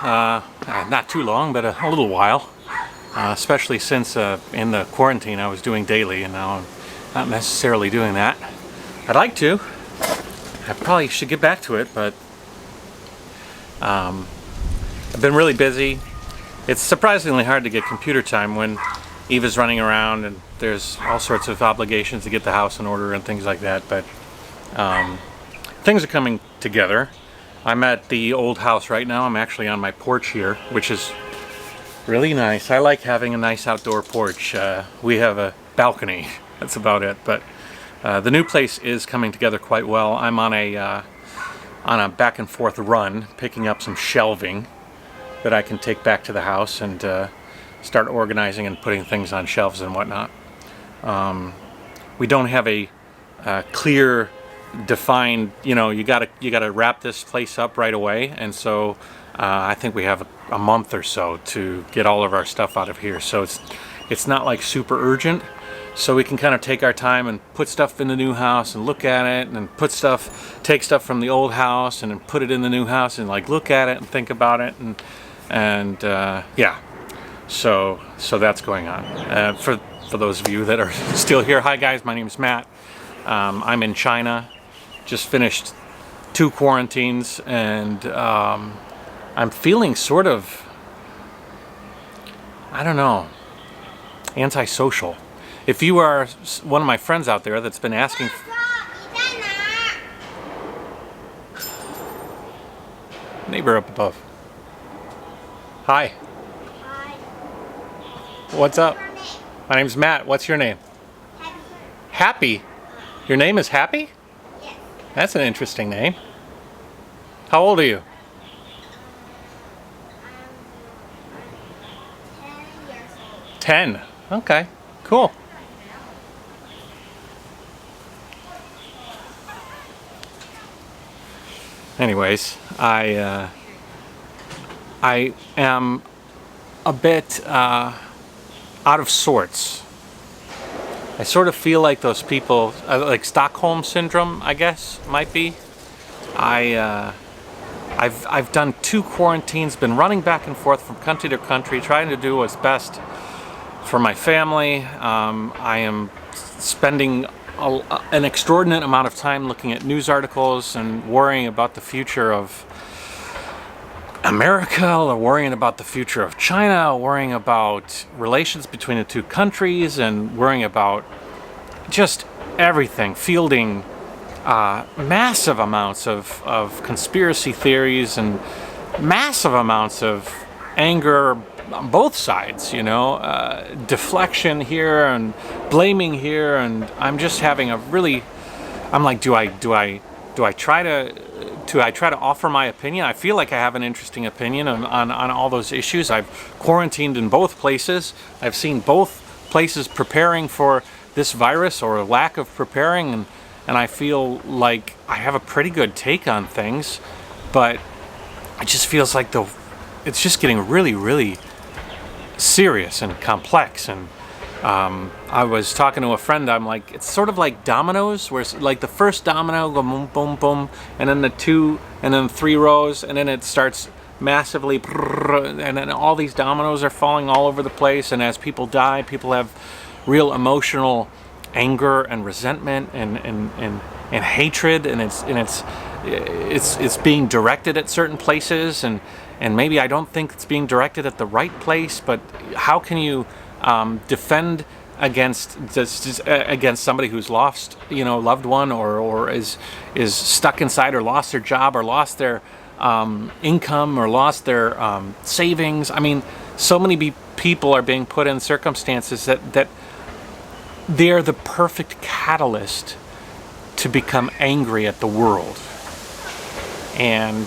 not too long, but a little while. Especially since in the quarantine I was doing daily, and now I'm not necessarily doing that. I'd like to. I probably should get back to it, but I've been really busy. It's surprisingly hard to get computer time when Eva's running around and there's all sorts of obligations to get the house in order and things like that, but things are coming together. I'm at the old house right now. I'm actually on my porch here, which is really nice. I like having a nice outdoor porch. We have a balcony. That's about it. But the new place is coming together quite well. I'm on a back and forth run, picking up some shelving that I can take back to the house and start organizing and putting things on shelves and whatnot. We don't have a clear, defined, you gotta wrap this place up right away, and so I think we have a month or so to get all of our stuff out of here. So it's not like super urgent. So we can kind of take our time and put stuff in the new house and look at it, and take stuff from the old house and then put it in the new house and like look at it and think about it and yeah. So that's going on. For those of you that are still here, hi guys, my name is Matt. I'm in China. Just finished 2 quarantines, and I'm feeling sort of, I don't know, antisocial. If you are one of my friends out there that's been asking... Neighbor up above. Hi. Hi. What's up? My name's Matt. What's your name? Happy. Your name is Happy? Yes. That's an interesting name. How old are you? I'm 10 years old. 10. Okay. Cool. Anyways, I am a bit out of sorts. I sort of feel like those people, like Stockholm syndrome, I guess, might be. I've done 2 quarantines, been running back and forth from country to country, trying to do what's best for my family. I am spending an extraordinary amount of time looking at news articles and worrying about the future of America, or worrying about the future of China, worrying about relations between the 2 countries, and worrying about just everything, fielding massive amounts of conspiracy theories and massive amounts of anger on both sides, deflection here and blaming here, and I'm just having I'm like, do I try to offer my opinion? I feel like I have an interesting opinion on all those issues. I've quarantined in both places. I've seen both places preparing for this virus or lack of preparing, and I feel like I have a pretty good take on things, but it just feels like it's just getting really, really serious and complex. And I was talking to a friend. I'm like, it's sort of like dominoes, where it's like the first domino go boom, boom, boom, and then the 2, and then 3 rows, and then it starts massively, and then all these dominoes are falling all over the place. And as people die, people have real emotional anger and resentment and hatred, and it's being directed at certain places, and maybe I don't think it's being directed at the right place. But how can you defend against somebody who's lost, loved one, or is stuck inside, or lost their job, or lost their income, or lost their savings? I mean, so many people are being put in circumstances that they're the perfect catalyst to become angry at the world. And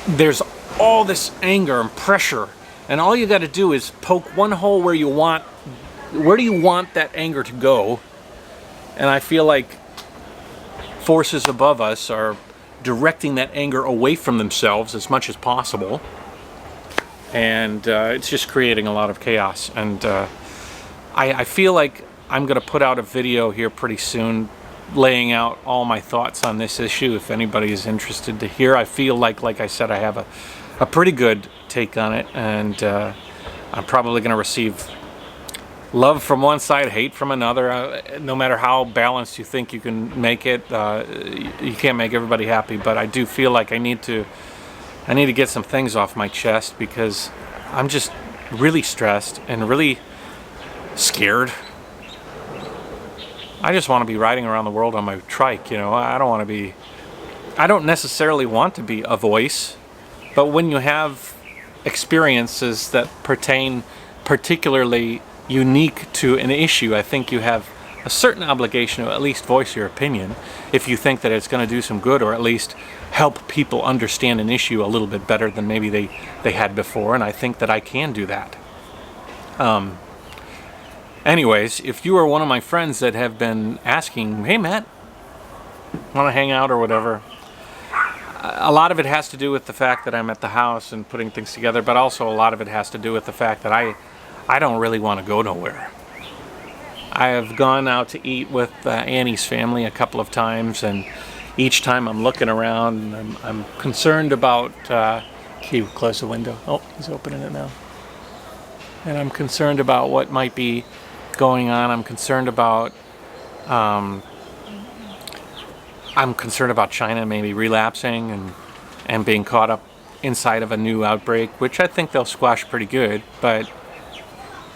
there's all this anger and pressure, and all you got to do is poke one hole where do you want that anger to go. And I feel like forces above us are directing that anger away from themselves as much as possible, and it's just creating a lot of chaos. And I feel like I'm going to put out a video here pretty soon laying out all my thoughts on this issue. If anybody is interested to hear, I feel like I said, I have a pretty good take on it, and I'm probably going to receive love from one side, hate from another. No matter how balanced you think you can make it, you can't make everybody happy. But I do feel like I need to get some things off my chest, because I'm just really stressed and really scared. I just want to be riding around the world on my trike, you know. I don't necessarily want to be a voice, but when you have experiences that pertain particularly unique to an issue, I think you have a certain obligation to at least voice your opinion if you think that it's going to do some good, or at least help people understand an issue a little bit better than maybe they had before, and I think that I can do that. Anyways, if you are one of my friends that have been asking, hey Matt, want to hang out or whatever, a lot of it has to do with the fact that I'm at the house and putting things together, but also a lot of it has to do with the fact that I don't really want to go nowhere. I have gone out to eat with Annie's family a couple of times, and each time I'm looking around, and I'm concerned about... can you close the window? Oh, he's opening it now. And I'm concerned about what might be going on. I'm concerned about China maybe relapsing and being caught up inside of a new outbreak, which I think they'll squash pretty good, but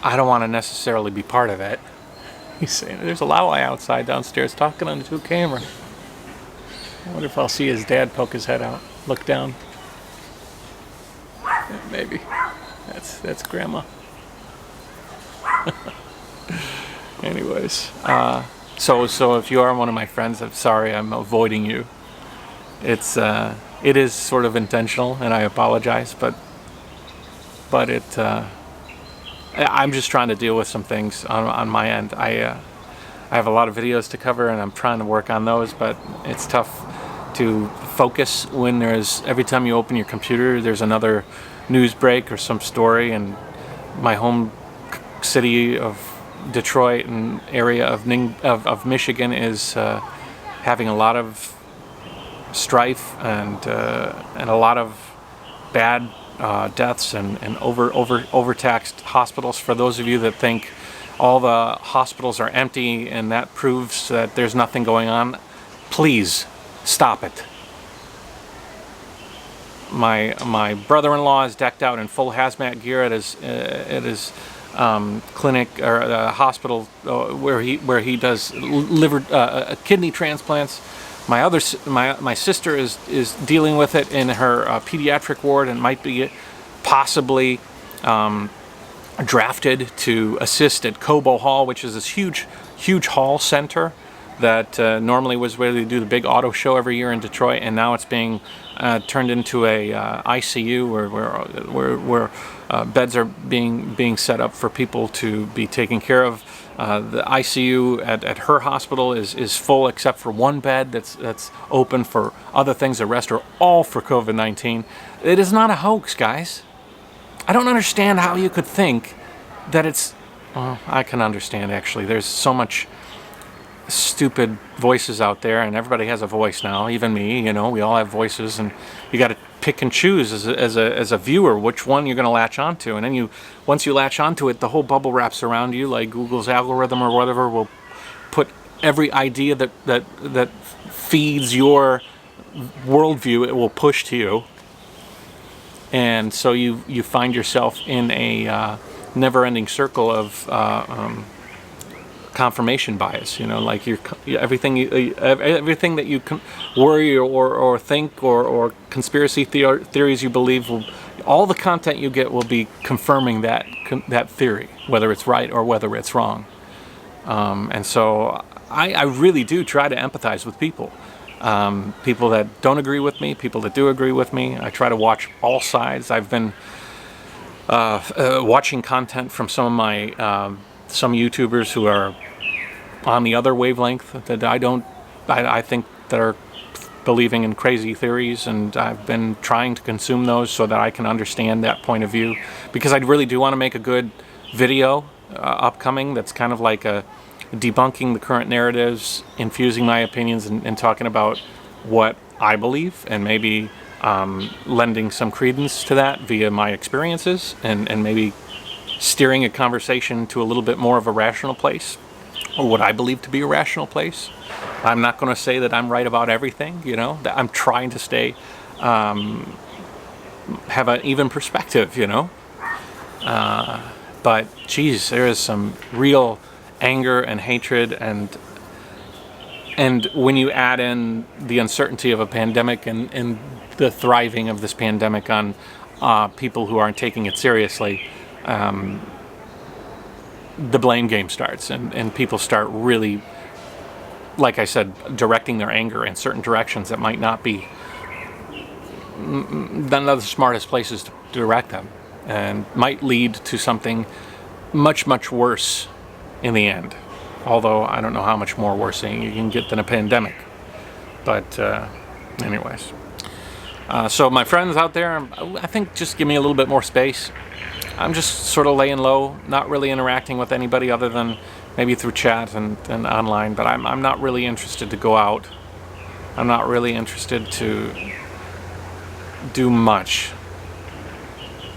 I don't want to necessarily be part of it. He's saying there's a Lawai outside downstairs talking on the camera. I wonder if I'll see his dad poke his head out, look down. Yeah, maybe. That's Grandma. Anyways, so if you are one of my friends, I'm sorry I'm avoiding you. It is sort of intentional, and I apologize, but I'm just trying to deal with some things on my end. I have a lot of videos to cover, and I'm trying to work on those, but it's tough to focus when every time you open your computer, there's another news break or some story, and my home city of Detroit and area of Michigan is having a lot of strife and a lot of bad deaths and overtaxed hospitals. For those of you that think all the hospitals are empty and that proves that there's nothing going on, please stop it. My brother-in-law is decked out in full hazmat gear at his clinic or hospital where he does kidney transplants. My sister is dealing with it in her pediatric ward and might be possibly drafted to assist at Cobo Hall, which is this huge hall center that normally was where they do the big auto show every year in Detroit, and now it's being turned into a ICU where beds are being set up for people to be taken care of. The ICU at her hospital is full except for one bed that's open for other things. The rest are all for COVID-19. It is not a hoax, guys. I don't understand how you could think that it's... Well, I can understand, actually. There's so much stupid voices out there, and everybody has a voice now, even me, you know, we all have voices, and you got to pick and choose as a viewer which one you're going to latch onto, and then once you latch onto it, the whole bubble wraps around you, like Google's algorithm or whatever will put every idea that feeds your worldview, it will push to you, and so you find yourself in a never-ending circle of confirmation bias, you know, like everything that you worry or think or conspiracy theories you believe all the content you get will be confirming that theory, whether it's right or whether it's wrong. And so I really do try to empathize with people. People that don't agree with me, people that do agree with me. I try to watch all sides. I've been watching content from some YouTubers who are on the other wavelength that I think that are believing in crazy theories, and I've been trying to consume those so that I can understand that point of view, because I really do want to make a good video upcoming that's kind of like a debunking the current narratives, infusing my opinions, and talking about what I believe, and maybe lending some credence to that via my experiences, and maybe steering a conversation to a little bit more of a rational place, or what I believe to be a rational place. I'm not going to say that I'm right about everything, you know. I'm trying to stay, have an even perspective, you know. But geez, there is some real anger and hatred, and when you add in the uncertainty of a pandemic and the thriving of this pandemic on people who aren't taking it seriously, the blame game starts, and people start really, like I said, directing their anger in certain directions that might not be none of the smartest places to direct them, and might lead to something much, much worse in the end. Although I don't know how much more worse you can get than a pandemic. But anyways. So my friends out there, I think just give me a little bit more space. I'm just sort of laying low, not really interacting with anybody other than maybe through chat and online, but I'm not really interested to go out. I'm not really interested to do much.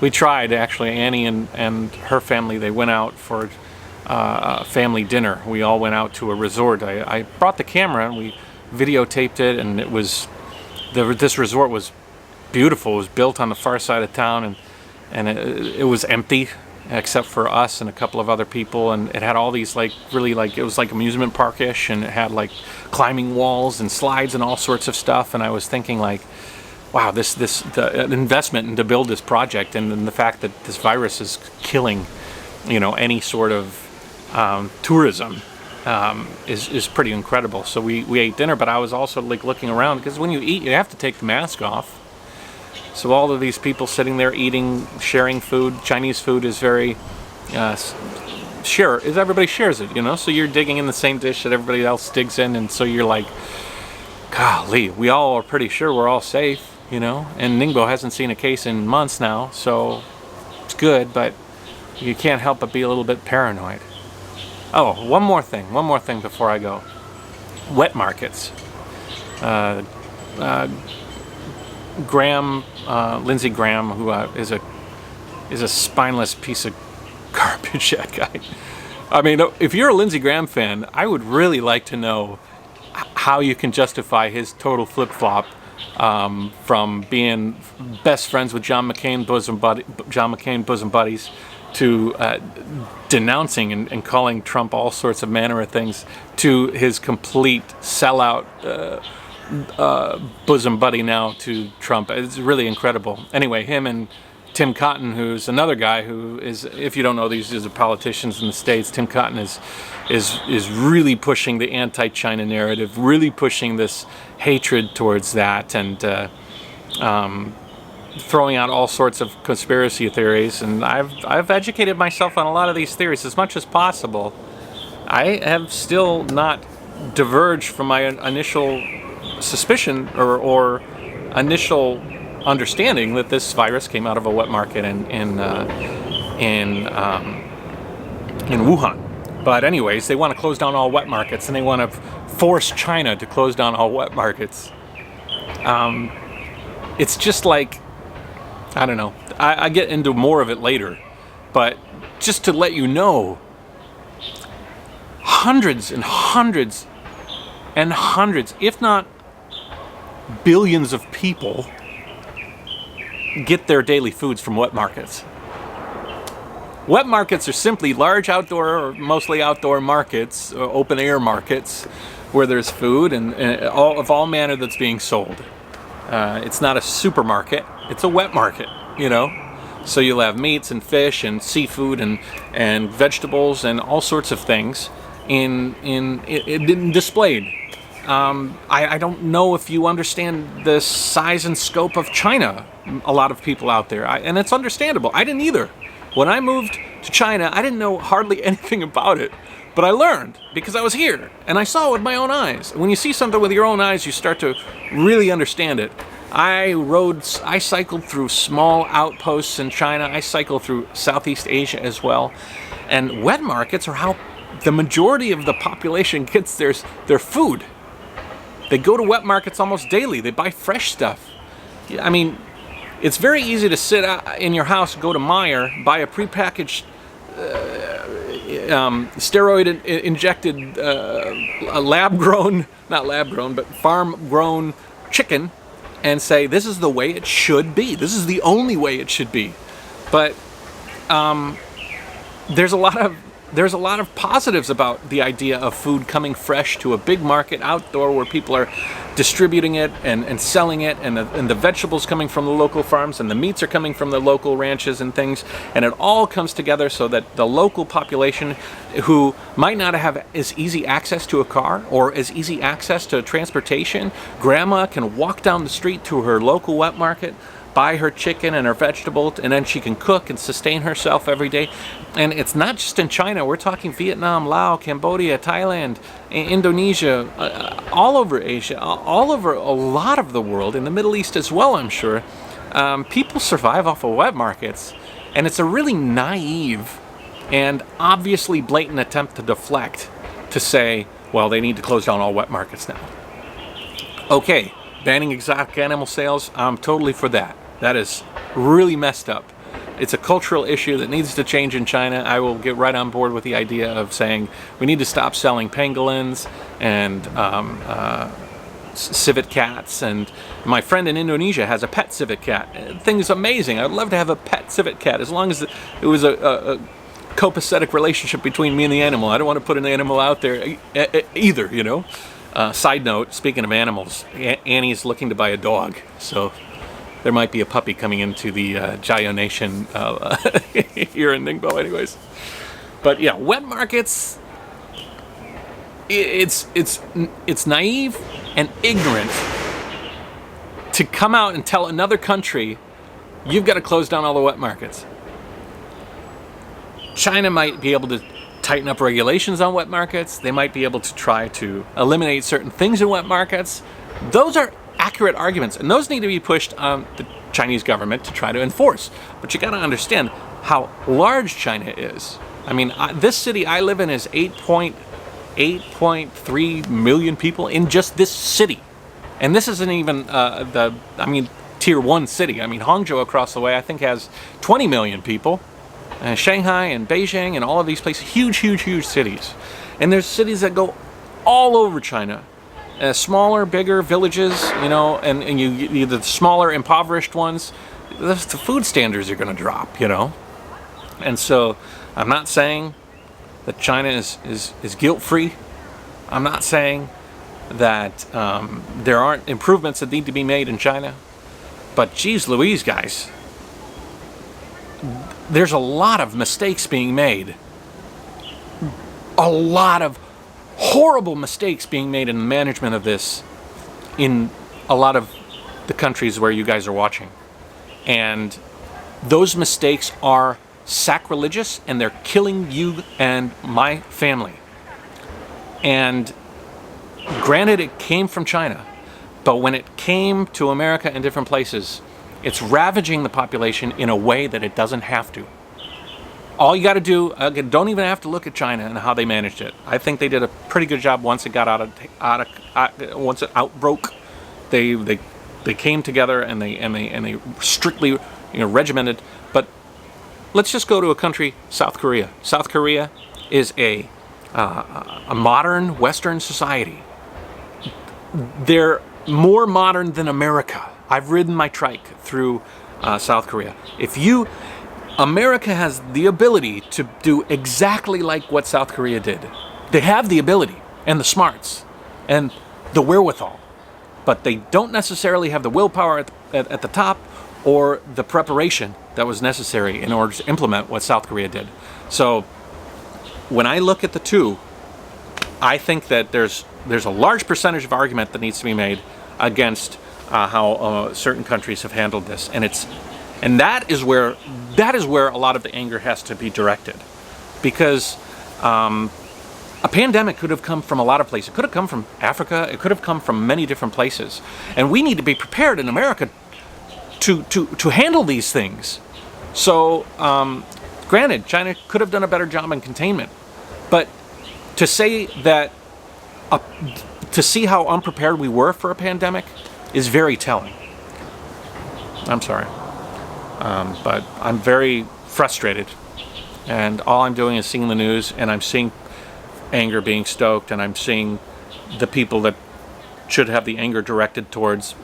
We tried, actually. Annie and her family, they went out for family dinner. We all went out to a resort. I brought the camera and we videotaped it, and it was this resort was beautiful. It was built on the far side of town, and it was empty except for us and a couple of other people, and it had all these it was like amusement park-ish, and it had like climbing walls and slides and all sorts of stuff. And I was thinking, like, wow, the investment to build this project, and then the fact that this virus is killing, you know, any sort of tourism is pretty incredible. So we ate dinner, but I was also like looking around, because when you eat, you have to take the mask off. So all of these people sitting there eating, sharing food. Chinese food is very everybody shares it, you know. So you're digging in the same dish that everybody else digs in, and so you're like, golly, we all are pretty sure we're all safe, you know. And Ningbo hasn't seen a case in months now, so it's good, but you can't help but be a little bit paranoid. Oh, one more thing before I go. Wet markets. Lindsey Graham, who is a spineless piece of garbage, that guy. I mean, if you're a Lindsey Graham fan, I would really like to know how you can justify his total flip-flop from being best friends with John McCain bosom buddies, to denouncing and calling Trump all sorts of manner of things, to his complete sellout bosom buddy now to Trump. It's really incredible. Anyway, him and Tim Cotton, who's another guy who is, if you don't know, these are politicians in the States. Tim Cotton is really pushing the anti-China narrative, really pushing this hatred towards that, and throwing out all sorts of conspiracy theories. And I've educated myself on a lot of these theories as much as possible. I have still not diverged from my initial suspicion or initial understanding that this virus came out of a wet market in Wuhan. But anyways, they want to close down all wet markets, and they want to force China to close down all wet markets. It's just like, I don't know. I get into more of it later, but just to let you know, hundreds and hundreds and hundreds, if not billions of people get their daily foods from wet markets. Wet markets are simply large outdoor, or mostly outdoor markets, or open air markets, where there's food and all manner that's being sold. It's not a supermarket, it's a wet market, you know. So you'll have meats and fish and seafood and vegetables and all sorts of things in displayed. I don't know if you understand the size and scope of China, a lot of people out there, and it's understandable. I didn't either. When I moved to China, I didn't know hardly anything about it, but I learned because I was here, and I saw it with my own eyes. When you see something with your own eyes, you start to really understand it. I cycled through small outposts in China. I cycled through Southeast Asia as well, and wet markets are how the majority of the population gets their food. They go to wet markets almost daily. They buy fresh stuff. I mean, it's very easy to sit in your house, go to Meijer, buy a prepackaged steroid injected lab-grown, not lab-grown, but farm-grown chicken, and say, this is the way it should be. This is the only way it should be. But there's a lot of positives about the idea of food coming fresh to a big market outdoor where people are distributing it and selling it, and the vegetables coming from the local farms, and the meats are coming from the local ranches and things, and it all comes together so that the local population, who might not have as easy access to a car or as easy access to transportation, grandma can walk down the street to her local wet market, buy her chicken and her vegetables, and then she can cook and sustain herself every day. And it's not just in China. We're talking Vietnam, Laos, Cambodia, Thailand, Indonesia, all over Asia, all over a lot of the world, in the Middle East as well, I'm sure. People survive off of wet markets, and it's a really naive and obviously blatant attempt to deflect, to say, well, they need to close down all wet markets now. Okay, banning exotic animal sales, I'm totally for that. That is really messed up. It's a cultural issue that needs to change in China. I will get right on board with the idea of saying we need to stop selling pangolins and civet cats. And my friend in Indonesia has a pet civet cat. The thing is amazing. I'd love to have a pet civet cat, as long as it was a copacetic relationship between me and the animal. I don't want to put an animal out there either, you know. Side note, speaking of animals, Annie's looking to buy a dog, so there might be a puppy coming into the Jayo Nation here in Ningbo anyways. But yeah, wet markets, it's naive and ignorant to come out and tell another country, you've got to close down all the wet markets. China might be able to tighten up regulations on wet markets. They might be able to try to eliminate certain things in wet markets. Those are accurate arguments, and those need to be pushed on the Chinese government to try to enforce. But you got to understand how large China is. I mean, this city I live in is 8.3 million people in just this city. And this isn't even tier 1 city. I mean, Hangzhou across the way, I think, has 20 million people. Shanghai and Beijing and all of these places, huge, huge, huge cities. And there's cities that go all over China. Smaller, bigger villages, you know, and you the smaller, impoverished ones, the food standards are going to drop, you know. And so I'm not saying that China is guilt-free. I'm not saying that there aren't improvements that need to be made in China. But geez Louise, guys, there's a lot of mistakes being made. A lot of horrible mistakes being made in the management of this in a lot of the countries where you guys are watching. And those mistakes are sacrilegious, and they're killing you and my family. And granted, it came from China, but when it came to America and different places, it's ravaging the population in a way that it doesn't have to. All you got to do, don't even have to look at China and how they managed it. I think they did a pretty good job once it got once it outbroke. They came together and they strictly, you know, regimented. But let's just go to a country, South Korea. South Korea is a modern Western society. They're more modern than America. I've ridden my trike through South Korea. America has the ability to do exactly like what South Korea did. They have the ability and the smarts and the wherewithal, but they don't necessarily have the willpower at the top or the preparation that was necessary in order to implement what South Korea did. So when I look at the two, I think that there's a large percentage of argument that needs to be made against how certain countries have handled this, and that is where a lot of the anger has to be directed, because a pandemic could have come from a lot of places. It could have come from Africa. It could have come from many different places, and we need to be prepared in America to handle these things. So, granted, China could have done a better job in containment, but To say that, to see how unprepared we were for a pandemic is very telling. I'm sorry. But I'm very frustrated. And all I'm doing is seeing the news, and I'm seeing anger being stoked, and I'm seeing the people that should have the anger directed towards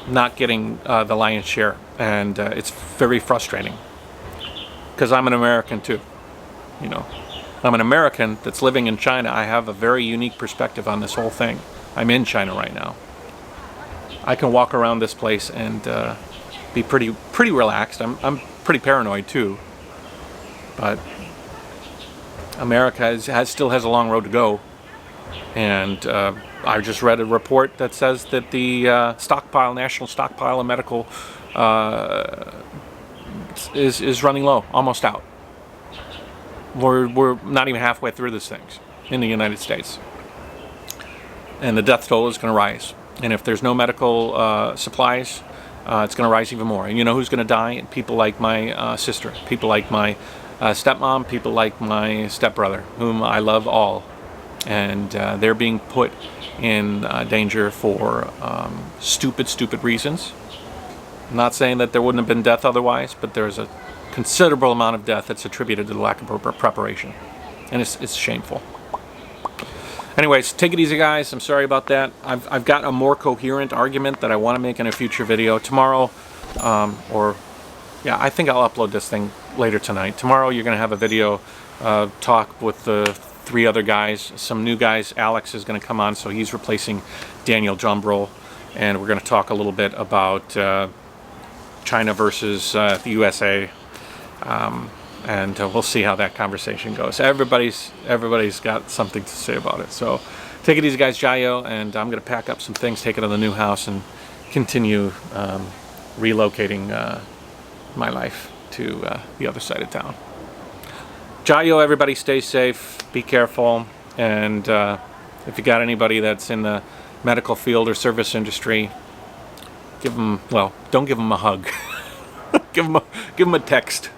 not getting the lion's share. And it's very frustrating. Because I'm an American too. You know, I'm an American that's living in China. I have a very unique perspective on this whole thing. I'm in China right now. I can walk around this place and be pretty relaxed. I'm pretty paranoid too. But America still has a long road to go. And I just read a report that says that the national stockpile of medical is running low, almost out. We're not even halfway through this thing in the United States. And the death toll is going to rise. And if there's no medical supplies, it's going to rise even more. And you know who's going to die? People like my sister, people like my stepmom, people like my stepbrother, whom I love all. And they're being put in danger for stupid reasons. I'm not saying that there wouldn't have been death otherwise, but there's a considerable amount of death that's attributed to the lack of preparation. And it's shameful. Anyways, take it easy, guys. I'm sorry about that. I've got a more coherent argument that I want to make in a future video. Tomorrow, I think I'll upload this thing later tonight. Tomorrow you're going to have a video talk with the 3 other guys, some new guys. Alex is going to come on, so he's replacing Daniel Jumbrell. And we're going to talk a little bit about China versus the USA. And we'll see how that conversation goes. Everybody's got something to say about it. So take it easy, guys. Jayo, and I'm going to pack up some things, take it to the new house, and continue relocating my life to the other side of town. Jayo, everybody, stay safe, be careful, and if you got anybody that's in the medical field or service industry, don't give them a hug. give them a text.